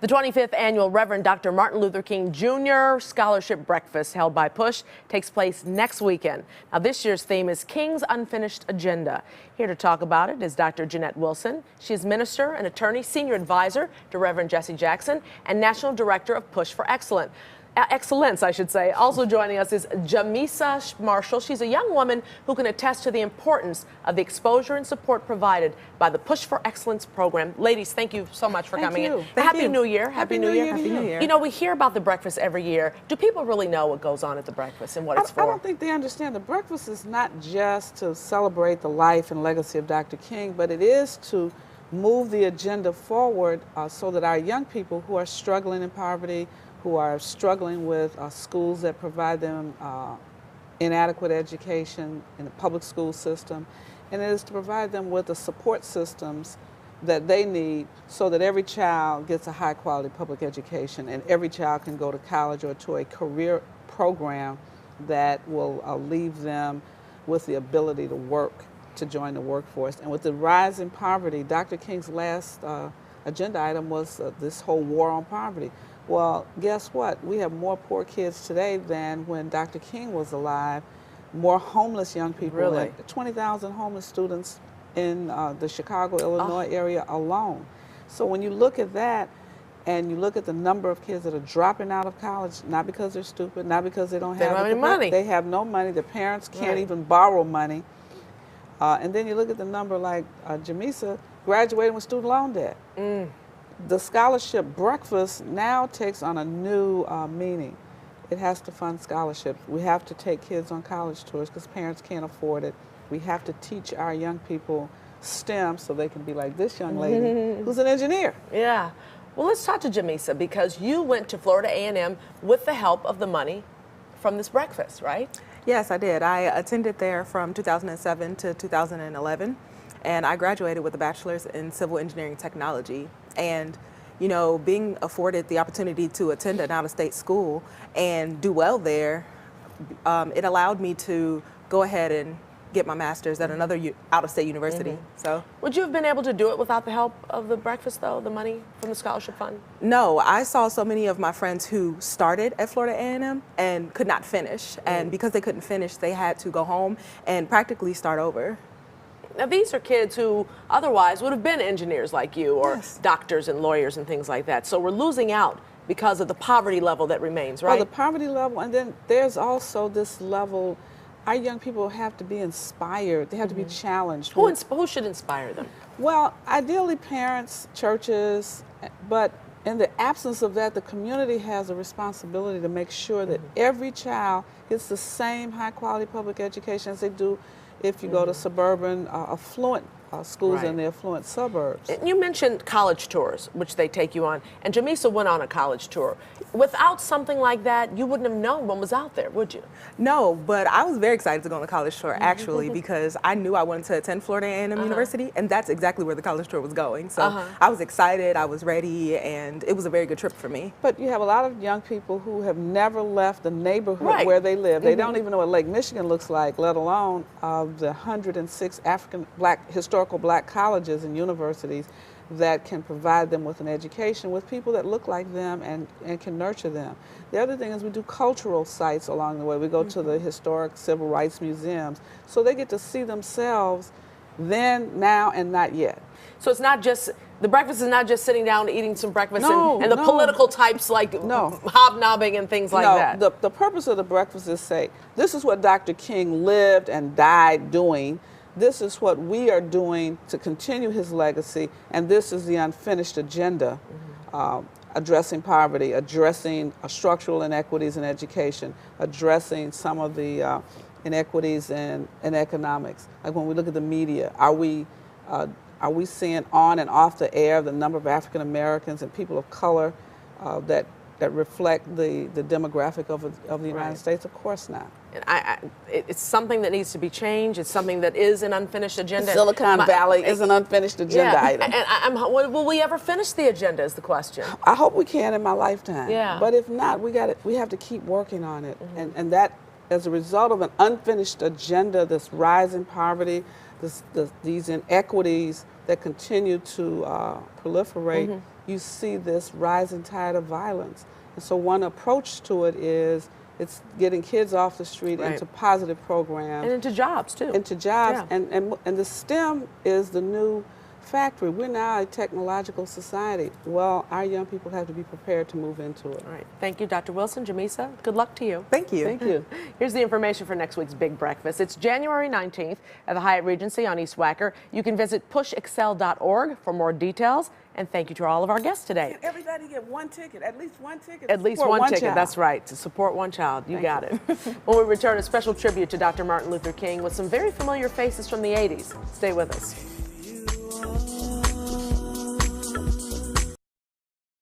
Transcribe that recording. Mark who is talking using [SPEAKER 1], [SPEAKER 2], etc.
[SPEAKER 1] The 25th annual Reverend Dr. Martin Luther King Jr. Scholarship Breakfast held by PUSH takes place next weekend. Now, this year's theme is King's Unfinished Agenda. Here to talk about it is Dr. Jeanette Wilson. She is minister and attorney, senior advisor to Reverend Jesse Jackson, and national director of PUSH for Excellence. I should say. Also joining us is Jamisa Marshall. She's a young woman who can attest to the importance of the exposure and support provided by the PUSH for Excellence program. Ladies, thank you so much for coming in. Happy New Year.
[SPEAKER 2] Happy New Year. Happy New Year.
[SPEAKER 1] You know, we hear about the breakfast every year. Do people really know what goes on at the breakfast and what it's for?
[SPEAKER 2] I don't think they understand. The breakfast is not just to celebrate the life and legacy of Dr. King, but it is to move the agenda forward so that our young people who are struggling in poverty, who are struggling with schools that provide them inadequate education in the public school system, and it is to provide them with the support systems that they need so that every child gets a high quality public education and every child can go to college or to a career program that will leave them with the ability to work, to join the workforce. And with the rise in poverty, Dr. King's last agenda item was this whole war on poverty. Well, guess what? We have more poor kids today than when Dr. King was alive. More homeless young people.
[SPEAKER 1] Really?
[SPEAKER 2] 20,000 homeless students in the Chicago, Illinois area alone. So when you look at that and you look at the number of kids that are dropping out of college, not because they're stupid, not because they don't have
[SPEAKER 1] any money.
[SPEAKER 2] They have no money. Their parents can't even borrow money. And then you look at the number like Jamisa graduating with student loan debt. The scholarship breakfast now takes on a new meaning. It has to fund scholarships. We have to take kids on college tours because parents can't afford it. We have to teach our young people STEM so they can be like this young lady who's an engineer.
[SPEAKER 1] Yeah. Well, let's talk to Jamisa because you went to Florida A&M with the help of the money from this breakfast, right?
[SPEAKER 3] Yes, I did. I attended there from 2007 to 2011. And I graduated with a bachelor's in civil engineering technology. And, you know, being afforded the opportunity to attend an out-of-state school and do well there, it allowed me to go ahead and get my master's at another out-of-state university. So,
[SPEAKER 1] would you have been able to do it without the help of the breakfast, though, the money from the scholarship fund?
[SPEAKER 3] No, I saw so many of my friends who started at Florida A&M and could not finish. And because they couldn't finish, they had to go home and practically start over.
[SPEAKER 1] Now, these are kids who otherwise would have been engineers like you or doctors and lawyers and things like that. So we're losing out because of the poverty level that remains, right?
[SPEAKER 2] Well, the poverty level, and then there's also this level, our young people have to be inspired. They have to be challenged.
[SPEAKER 1] Who should inspire them?
[SPEAKER 2] Well, ideally parents, churches, but in the absence of that, the community has a responsibility to make sure that every child gets the same high quality public education as they do if you go to suburban, affluent schools in the affluent suburbs.
[SPEAKER 1] You mentioned college tours, which they take you on, and Jamisa went on a college tour. Without something like that, you wouldn't have known what was out there, would you?
[SPEAKER 3] No, but I was very excited to go on the college tour, actually, because I knew I wanted to attend Florida A&M University, and that's exactly where the college tour was going. So I was excited, I was ready, and it was a very good trip for me.
[SPEAKER 2] But you have a lot of young people who have never left the neighborhood where they live. They don't even know what Lake Michigan looks like, let alone the 106 historical black colleges and universities that can provide them with an education with people that look like them and can nurture them. The other thing is we do cultural sites along the way. We go to the historic civil rights museums, so they get to see themselves then, now, and not yet.
[SPEAKER 1] So it's not just, the breakfast is not just sitting down eating some breakfast and the political types like hobnobbing and things like that.
[SPEAKER 2] The purpose of the breakfast is say, this is what Dr. King lived and died doing. This is what we are doing to continue his legacy, and this is the unfinished agenda, addressing poverty, addressing structural inequities in education, addressing some of the inequities in economics. Like when we look at the media, are we seeing on and off the air the number of African Americans and people of color that reflect the demographic of the United States? Of course not.
[SPEAKER 1] And it's something that needs to be changed. It's something that is an unfinished agenda.
[SPEAKER 2] Silicon Valley is an unfinished agenda item.
[SPEAKER 1] And will we ever finish the agenda is the question.
[SPEAKER 2] I hope we can in my lifetime.
[SPEAKER 1] Yeah.
[SPEAKER 2] But if not, we have to keep working on it. And that, as a result of an unfinished agenda, this rise in poverty, these inequities, that continue to proliferate, you see this rising tide of violence. And so one approach to it is it's getting kids off the street into positive programs.
[SPEAKER 1] And into jobs, too.
[SPEAKER 2] Into jobs.
[SPEAKER 1] Yeah.
[SPEAKER 2] And the STEM is the new factory. We're now a technological society. Well, our young people have to be prepared to move into it.
[SPEAKER 1] All right. Thank you, Dr. Wilson. Jamisa, good luck to you.
[SPEAKER 3] Thank you.
[SPEAKER 2] Thank you.
[SPEAKER 1] Here's the information for next week's Big Breakfast. It's January 19th at the Hyatt Regency on East Wacker. You can visit pushexcel.org for more details. And thank you to all of our guests today.
[SPEAKER 2] Can everybody get one ticket, at least one ticket?
[SPEAKER 1] At least one ticket,
[SPEAKER 2] child.
[SPEAKER 1] that's right, to support one child. You got it. When we return, a special tribute to Dr. Martin Luther King with some very familiar faces from the 80s. Stay with us.